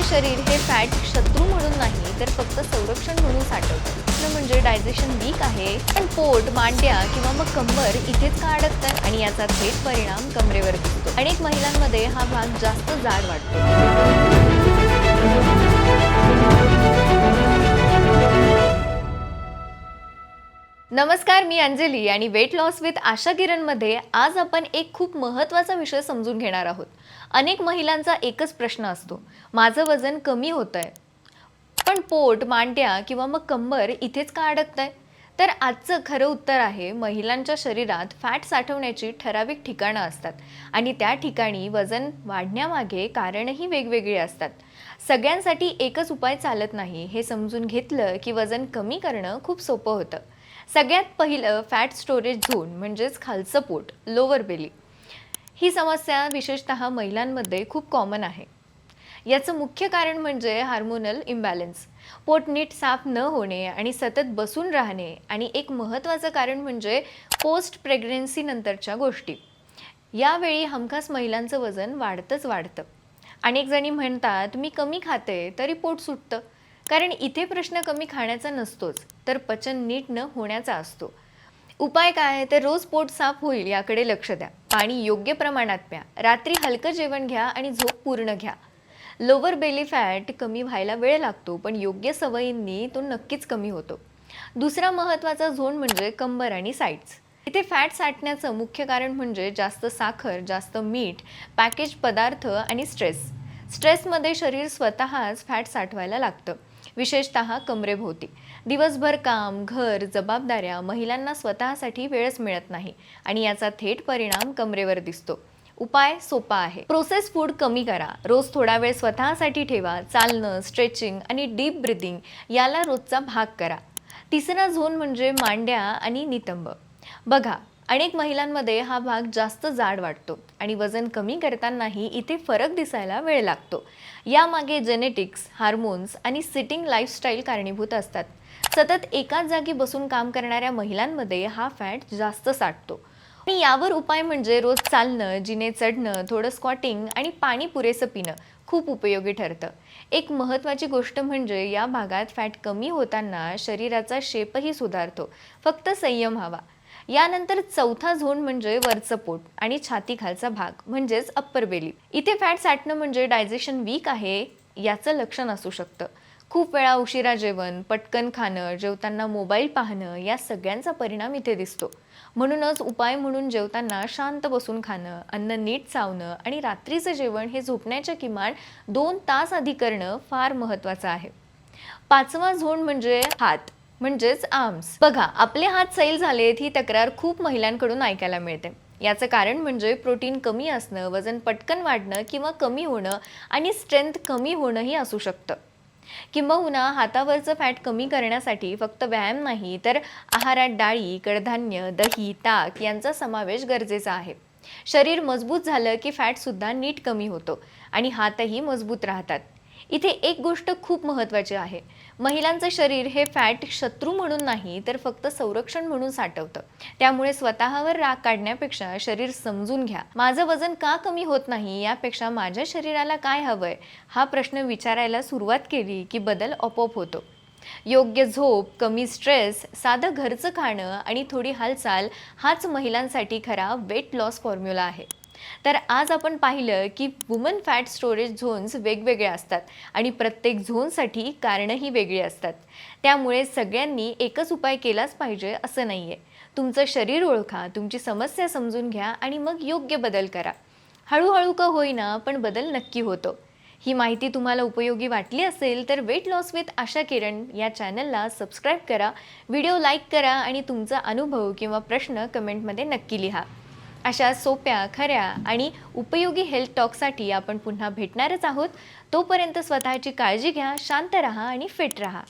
शरीर हे फॅट शत्रू म्हणून नाही तर फक्त संरक्षण म्हणून साठवतं. म्हणजे डायजेशन वीक आहे, पण पोट, मांड्या किंवा मग कंबर इथेच का अडकतं आणि याचा थेट परिणाम कमरेवर दिसतो. अनेक महिलांमध्ये हा भाग जास्त जाड वाटतो. नमस्कार, मी अंजली आणि वेट लॉस विथ आशा किरणमध्ये आज आपण एक खूप महत्त्वाचा विषय समजून घेणार आहोत. अनेक महिलांचा एकच प्रश्न असतो, माझं वजन कमी होतंय पण पोट, मांड्या किंवा मग कंबर इथेच का अडकतंय? तर आजचं खरं उत्तर आहे, महिलांच्या शरीरात फॅट साठवण्याची ठराविक ठिकाणं असतात आणि त्या ठिकाणी वजन वाढण्यामागे कारणही वेगवेगळी असतात. सगळ्यांसाठी एकच उपाय चालत नाही हे समजून घेतलं की वजन कमी करणं खूप सोपं होतं. सगळ्यात पहिलं फॅट स्टोरेज झोन म्हणजेच खालचं पोट, लोअर बेली. ही समस्या विशेषतः महिलांमध्ये खूप कॉमन आहे. याचं मुख्य कारण म्हणजे हार्मोनल इम्बॅलन्स, पोट नीट साफ न होणे आणि सतत बसून राहणे, आणि एक महत्त्वाचं कारण म्हणजे पोस्ट प्रेग्नन्सी नंतरच्या गोष्टी. यावेळी हमखास महिलांचं वजन वाढतं. अनेक जणी म्हणतात मी कमी खाते तरी पोट सुटतं. कारण इथे प्रश्न कमी खाण्याचा नसतोच, तर पचन नीट न होण्याचा असतो. उपाय काय? तर रोज पोट साफ होईल याकडे लक्ष द्या. पाणी योग्य प्रमाणात प्या. रात्री हलकं जेवण घ्या आणि झोप पूर्ण घ्या. लोअर बेली फॅट कमी व्हायला वेळ लागतो, पण योग्य सवयींनी तो नक्कीच कमी होतो. दुसरा महत्त्वाचा झोन म्हणजे कंबर आणि साईड्स. इथे फॅट साठण्याचं मुख्य कारण म्हणजे जास्त साखर, जास्त मीठ, पॅकेज पदार्थ आणि स्ट्रेसमध्ये शरीर स्वतःच फॅट साठवायला लागतं, विशेषतः कमरेभोवती. दिवसभर काम, घर, जबाबदाऱ्या, महिलांना स्वतःसाठी वेळच मिळत नाही आणि याचा थेट परिणाम कमरेवर दिसतो. उपाय सोपा आहे. प्रोसेस फूड कमी करा. रोज थोडा वेळ स्वतःसाठी ठेवा. चालणं, स्ट्रेचिंग आणि डीप ब्रीदिंग याला रोजचा भाग करा. तिसरा झोन म्हणजे मांड्या आणि नितंब. बघा, अनेक महिलांमध्ये हा भाग जास्त जाड वाटतो आणि वजन कमी करतानाही इथे फरक दिसायला वेळ लागतो. यामागे जेनेटिक्स, हार्मोन्स आणि सिटिंग लाईफस्टाईल कारणीभूत असतात. सतत एकाच जागी बसून काम करणाऱ्या महिलांमध्ये हा फॅट जास्त साठतो. आणि यावर उपाय म्हणजे रोज चालणं, जिने चढणं, थोडं स्क्वॉटिंग आणि पाणी पुरेसं पिणं खूप उपयोगी ठरतं. एक महत्त्वाची गोष्ट म्हणजे या भागात फॅट कमी होताना शरीराचा शेपही सुधारतो. फक्त संयम हवा. यानंतर चौथा झोन म्हणजे वरचं पोट आणि छातीखालचा भाग म्हणजेच अप्पर बेली. इथे फॅट साठणं म्हणजे डायजेशन वीक आहे याचं लक्षण असू शकतं. खूप वेळा उशिरा जेवण, पटकन खाणं, जेवताना मोबाईल पाहणं या सगळ्यांचा परिणाम इथे दिसतो. म्हणूनच उपाय म्हणून जेवताना शांत बसून खाणं, अन्न नीट चावणं आणि रात्रीचं जेवण हे झोपण्याच्या किमान 2 तास आधी करणं फार महत्त्वाचं आहे. पाचवा झोन म्हणजे हात म्हणजेच आर्म्स. बघा, आपले हात सैल झालेत ही तक्रार खूप महिलांकडून ऐकायला मिळते. याचं कारण म्हणजे प्रोटीन कमी असणं, वजन पटकन वाढणं किंवा कमी होणं आणि स्ट्रेंथ कमी होणंही असू शकतं. किंबहुना हातावरचं फॅट कमी करण्यासाठी फक्त व्यायाम नाही तर आहारात डाळी, कडधान्य, दही, ताक यांचा समावेश गरजेचा आहे. शरीर मजबूत झालं की फॅटसुद्धा नीट कमी होतो आणि हातही मजबूत राहतात. इथे एक गोष्ट खूप महत्त्वाची आहे, महिलांचं शरीर हे फॅट शत्रू म्हणून नाही तर फक्त संरक्षण म्हणून साठवतं. त्यामुळे स्वतःवर राग काढण्यापेक्षा शरीर समजून घ्या. माझं वजन का कमी होत नाही यापेक्षा माझ्या शरीराला काय हवंय हा प्रश्न विचारायला सुरुवात केली की बदल आपोआप होतो. योग्य झोप, कमी स्ट्रेस, साधं घरचं खाणं आणि थोडी हालचाल हाच महिलांसाठी खरा वेट लॉस फॉर्म्युला आहे. तर आज आपण पाहिलं की वुमन फॅट स्टोरेज झोन्स वेगवेगळे असतात आणि प्रत्येक झोनसाठी कारणंही वेगळी असतात. त्यामुळे सगळ्यांनी एकच उपाय केलाच पाहिजे असं नाहीये. तुमचं शरीर ओळखा, तुमची समस्या समजून घ्या आणि मग योग्य बदल करा. हळूहळू का होईना पण बदल नक्की होतो. ही माहिती तुम्हाला उपयोगी वाटली असेल तर weight loss with Asha Kiran या चॅनलला सबस्क्राईब करा, व्हिडिओ लाईक करा आणि तुमचा अनुभव किंवा प्रश्न कमेंटमध्ये नक्की लिहा. अशा सोप्या, खऱ्या आणि उपयोगी हेल्थ टॉकसाठी आपण पुन्हा भेटणारच आहोत. तोपर्यंत स्वतःची काळजी घ्या, शांत राहा आणि फिट राहा.